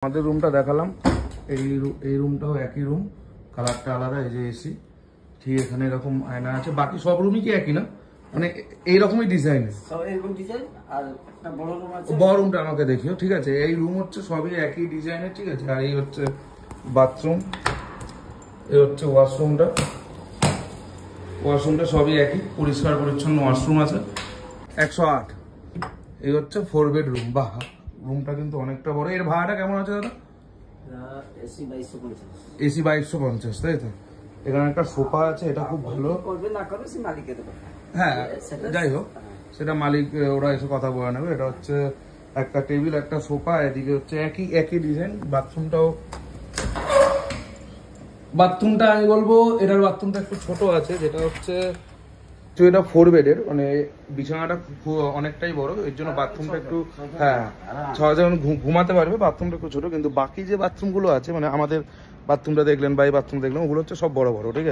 আমাদের রুমটা দেখালাম, এই রুমটাও একই রুম, কালারটা আলাদা। এই যে এসি, ঠিক এখানে এরকম আয়না আছে। বাকি সব রুমই কি একই না, মানে এইরকমই ডিজাইনের সব এরকম ডিজাইন। আর একটা বড় রুম আছে, বড় রুমটা আমাকে দেখিও। ঠিক আছে, এই রুম হচ্ছে সবই একই ডিজাইনের। ঠিক আছে, আর এই হচ্ছে বাথরুম, এই হচ্ছে ওয়াশরুমটা সবই একই, পরিষ্কার পরিচ্ছন্ন ওয়াশরুম আছে। 108। এই হচ্ছে 4 বেডরুম। বাহ, রুমটা কিন্তু অনেকটা বড়। এর ভাড়াটা কেমন আছে দাদা? এসি 2250। এসি 2250, তাই তো? এখানে একটা সোফা আছে, এটা খুব ভালো। করবে না করবে সে মালিকের ব্যাপার। হ্যাঁ, যাই হোক, সেটা মালিক ওরা এসে কথা বলে নেবে। এটা হচ্ছে একটা টেবিল, একটা সোফা, এদিকে হচ্ছে একই ডিজাইন। বাথরুমটা আমি বলবো এটার বাথরুমটা একটু ছোট আছে, যেটা হচ্ছে তো এটা 4 বেডের, মানে বিছানাটা অনেকটাই বড়, এর জন্য বাথরুমটা একটু, হ্যাঁ 6 জন ঘুমাতে পারবে। বাথরুমটা একটু ছোট, কিন্তু বাকি যে বাথরুমগুলো আছে, মানে আমাদের বাথরুমটা দেখলেন বা এই বাথরুম দেখলেন, ওগুলো হচ্ছে সব বড় বড়। ঠিক আছে।